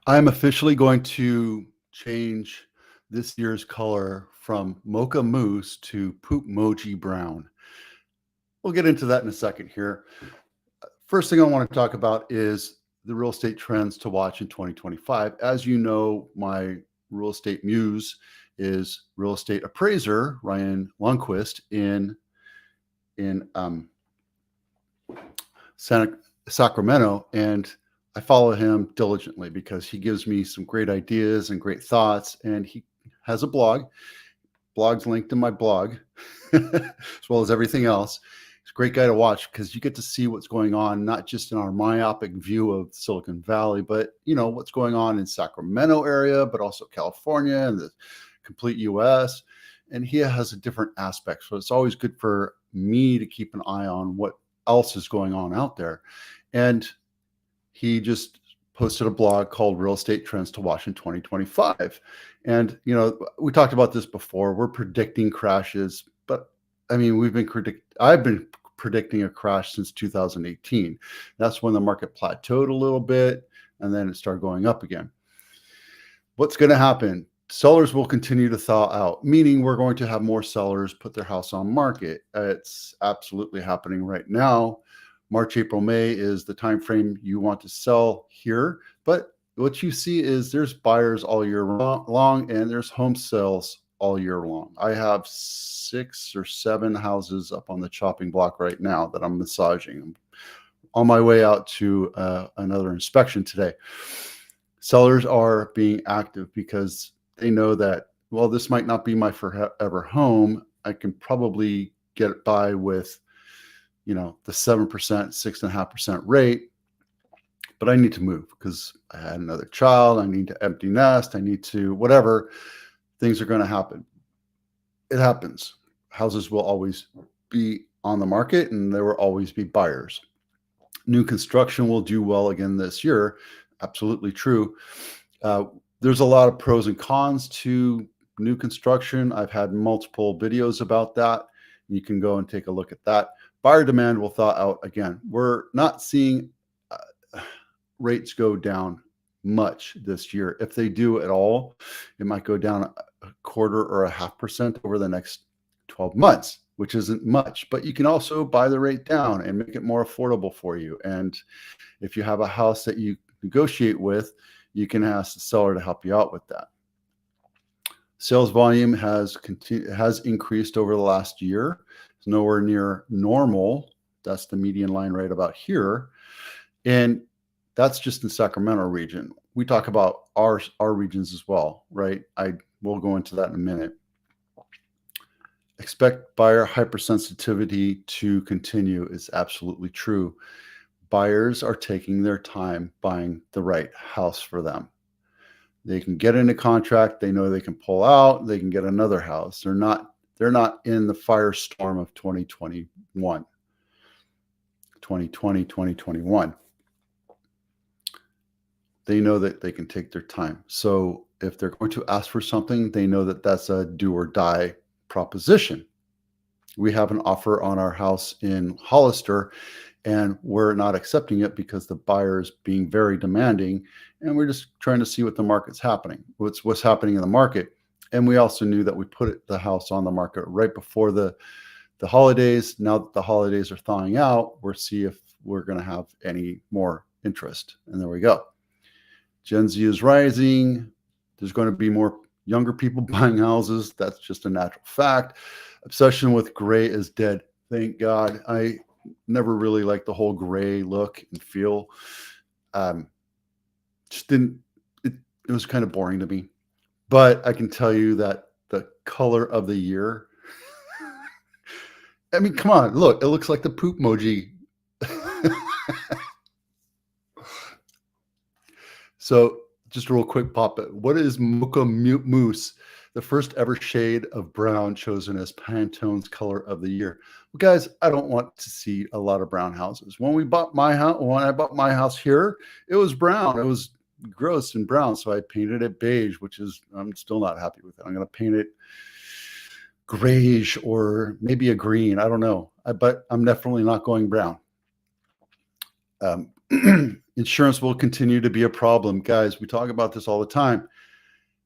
I'm officially going to change this year's color from Mocha Mousse to Poop Moji Brown. We'll get into that in a second here. First thing I want to talk about is the real estate trends to watch in 2025. As you know, my real estate muse is real estate appraiser Ryan Lundquist in Sacramento, and I follow him diligently because he gives me some great ideas and great thoughts, and he has a blog's linked in my blog as well as everything else. He's a great guy to watch because you get to see what's going on, not just in our myopic view of Silicon Valley, but what's going on in Sacramento area, but also California and the complete US. And he has a different aspect. So it's always good for me to keep an eye on what else is going on out there. And he just posted a blog called Real Estate Trends to Watch in 2025. And, we talked about this before. We're predicting crashes, but I mean, I've been predicting a crash since 2018. That's when the market plateaued a little bit and then it started going up again. What's going to happen? Sellers will continue to thaw out, meaning we're going to have more sellers put their house on market. It's absolutely happening right now. March, April, May is the time frame you want to sell here. But what you see is there's buyers all year long and there's home sales all year long. I have 6 or 7 houses up on the chopping block right now that I'm massaging. I'm on my way out to another inspection today. Sellers are being active because they know that, well, this might not be my forever home. I can probably get by with, the 7%, 6.5% rate, but I need to move because I had another child. I need to empty nest. I need to, whatever, things are going to happen. It happens. Houses will always be on the market and there will always be buyers. New construction will do well again this year. Absolutely true. There's a lot of pros and cons to new construction. I've had multiple videos about that. You can go and take a look at that. Buyer demand will thaw out again. We're not seeing rates go down much this year. If they do at all, it might go down a quarter or 0.5% over the next 12 months, which isn't much. But you can also buy the rate down and make it more affordable for you. And if you have a house that you negotiate with, you can ask the seller to help you out with that. Sales volume has increased over the last year. It's nowhere near normal. That's the median line right about here. And that's just in Sacramento region. We talk about our regions as well, right? We'll go into that in a minute. Expect buyer hypersensitivity to continue is absolutely true. Buyers are taking their time buying the right house for them. They can get into contract. They know they can pull out. They can get another house. They're not in the firestorm of 2020, 2021. They know that they can take their time. So if they're going to ask for something, they know that that's a do or die proposition. We have an offer on our house in Hollister, and we're not accepting it because the buyer is being very demanding, and we're just trying to see what the market's happening, what's happening in the market. And we also knew that we put the house on the market right before the holidays. Now that the holidays are thawing out, we'll see if we're going to have any more interest. And there we go. Gen Z is rising. There's going to be more younger people buying houses. That's just a natural fact. Obsession with gray is dead. Thank God. I never really liked the whole gray look and feel. Just didn't. It was kind of boring to me. But I can tell you that the color of the year. I mean, come on, look. It looks like the poop emoji. So just a real quick pop-up. What is Mocha Mousse? The first ever shade of brown chosen as Pantone's color of the year. Well, guys, I don't want to see a lot of brown houses. When I bought my house here, it was brown. It was gross and brown, so I painted it beige, which is I'm still not happy with it. I'm going to paint it grayish or maybe a green. I don't know, but I'm definitely not going brown. Insurance will continue to be a problem. Guys, we talk about this all the time.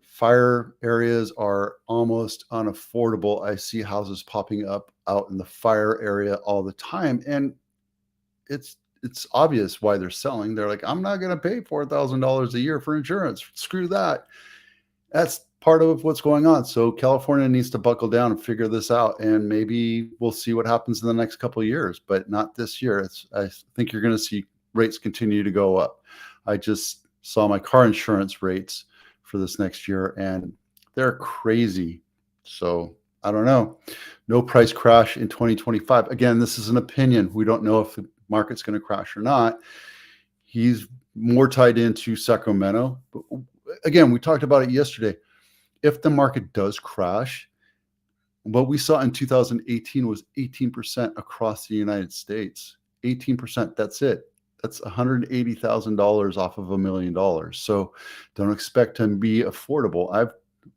Fire areas are almost unaffordable. I see houses popping up out in the fire area all the time, and it's obvious why they're selling. They're like, I'm not going to pay $4,000 a year for insurance. Screw that. That's part of what's going on. So California needs to buckle down and figure this out, and maybe we'll see what happens in the next couple of years, but not this year. I think you're going to see rates continue to go up. I just saw my car insurance rates for this next year, and they're crazy. So I don't know. No price crash in 2025. Again, this is an opinion. We don't know if the market's going to crash or not. He's more tied into Sacramento. But again, we talked about it yesterday. If the market does crash, what we saw in 2018 was 18% across the United States. 18%, that's it. That's $180,000 off of $1 million. So don't expect to be affordable.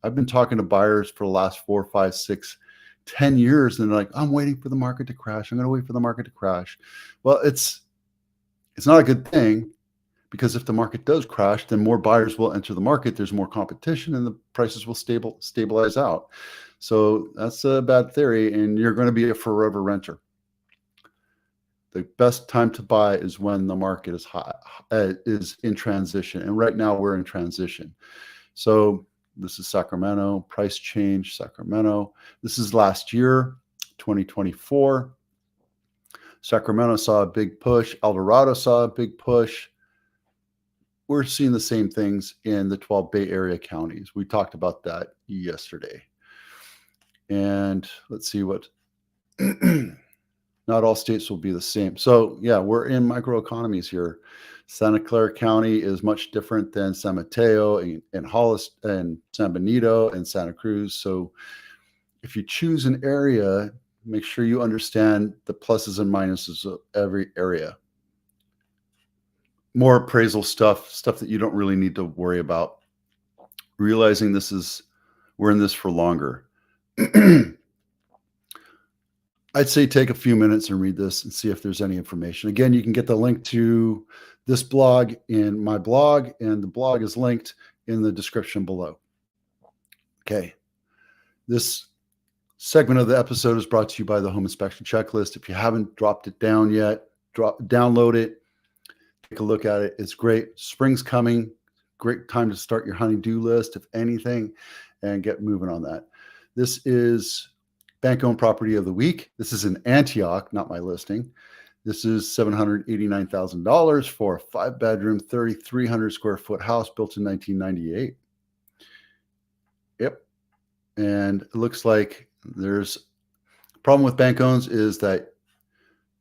I've been talking to buyers for the last 4, 5, 6, 10 years, and they're like, I'm waiting for the market to crash. I'm going to wait for the market to crash. Well, it's not a good thing, because if the market does crash, then more buyers will enter the market. There's more competition, and the prices will stabilize out. So that's a bad theory, and you're going to be a forever renter. The best time to buy is when the market is high, is in transition, and right now we're in transition. So this is Sacramento, price change, Sacramento. This is last year, 2024. Sacramento saw a big push. El Dorado saw a big push. We're seeing the same things in the 12 Bay Area counties. We talked about that yesterday. And let's see what, not all states will be the same. So yeah, we're in microeconomies here. Santa Clara County is much different than San Mateo and Hollis and San Benito and Santa Cruz. So if you choose an area, make sure you understand the pluses and minuses of every area. More appraisal stuff that you don't really need to worry about. Realizing we're in this for longer. I'd say take a few minutes and read this and see if there's any information. Again, you can get the link to this blog in my blog, and the blog is linked in the description below. Okay. This segment of the episode is brought to you by the Home Inspection Checklist. If you haven't dropped it down yet, download it. Take a look at it. It's great. Spring's coming. Great time to start your honey-do list, if anything, and get moving on that. This is Bank-Owned Property of the Week. This is in Antioch, not my listing. This is $789,000 for a 5-bedroom, 3,300 square foot house built in 1998. Yep. And it looks like there's a problem with bank owns is that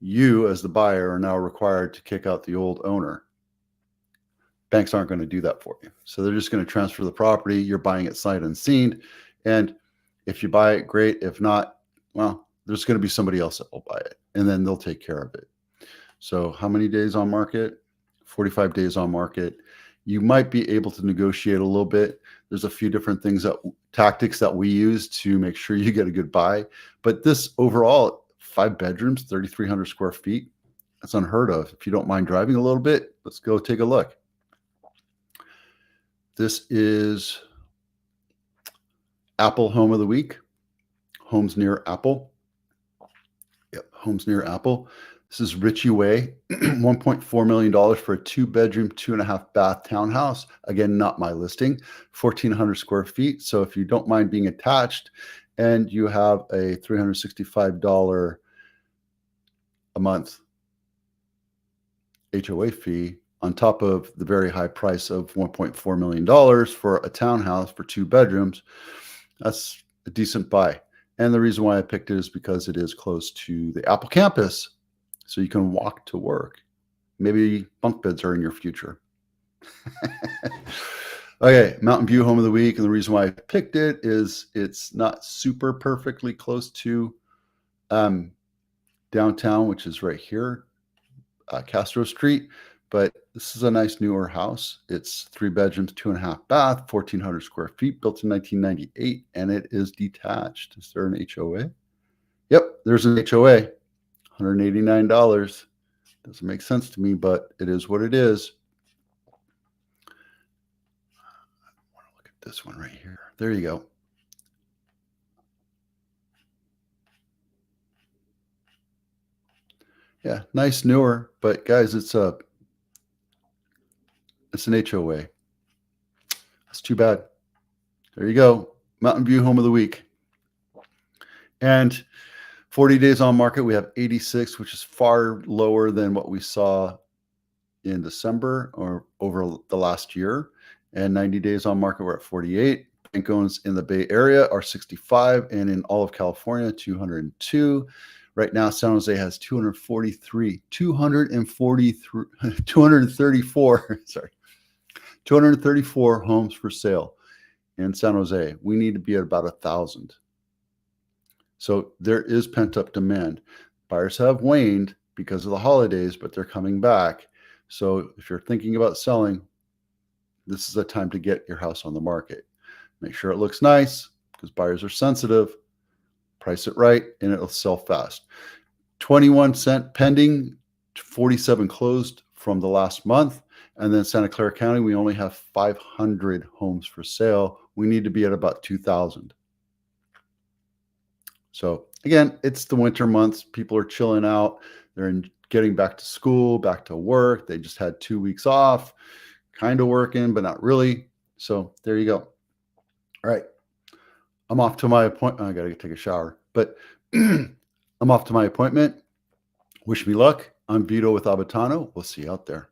you, as the buyer, are now required to kick out the old owner. Banks aren't going to do that for you. So they're just going to transfer the property. You're buying it sight unseen. And if you buy it, great. If not, well, there's going to be somebody else that will buy it, and then they'll take care of it. So how many days on market? 45 days on market. You might be able to negotiate a little bit. There's a few different tactics that we use to make sure you get a good buy. But this overall, 5 bedrooms, 3,300 square feet, that's unheard of. If you don't mind driving a little bit, let's go take a look. This is Apple Home of the Week. Homes near Apple. Yep, homes near Apple. This is Ritchie Way, $1.4 million for a 2-bedroom, 2.5-bath townhouse. Again, not my listing, 1,400 square feet. So if you don't mind being attached and you have a $365 a month HOA fee on top of the very high price of $1.4 million for a townhouse for 2 bedrooms, that's a decent buy. And the reason why I picked it is because it is close to the Apple campus. So you can walk to work. Maybe bunk beds are in your future. Okay, Mountain View Home of the Week. And the reason why I picked it is it's not super perfectly close to downtown, which is right here, Castro Street. But this is a nice newer house. It's 3 bedrooms, 2.5 bath, 1,400 square feet, built in 1998, and it is detached. Is there an HOA? Yep, there's an HOA, $189. Doesn't make sense to me, but it is what it is. I want to look at this one right here. There you go. Yeah, nice newer, but guys, it's an HOA. That's too bad. There you go. Mountain View Home of the Week. And 40 days on market, we have 86, which is far lower than what we saw in December or over the last year. And 90 days on market, we're at 48. Bank owns in the Bay Area are 65, and in all of California, 202. Right now, San Jose has 234, sorry, 234 homes for sale in San Jose. We need to be at about 1,000. So there is pent-up demand. Buyers have waned because of the holidays, but they're coming back. So if you're thinking about selling, this is a time to get your house on the market. Make sure it looks nice because buyers are sensitive. Price it right, and it'll sell fast. 21 cent pending, 47 closed from the last month. And then Santa Clara County, we only have 500 homes for sale. We need to be at about 2,000. So again, it's the winter months. People are chilling out. They're getting back to school, back to work. They just had 2 weeks off, kind of working, but not really. So there you go. All right. I'm off to my appointment. I got to take a shower, but I'm off to my appointment. Wish me luck. I'm Vito with Abitano. We'll see you out there.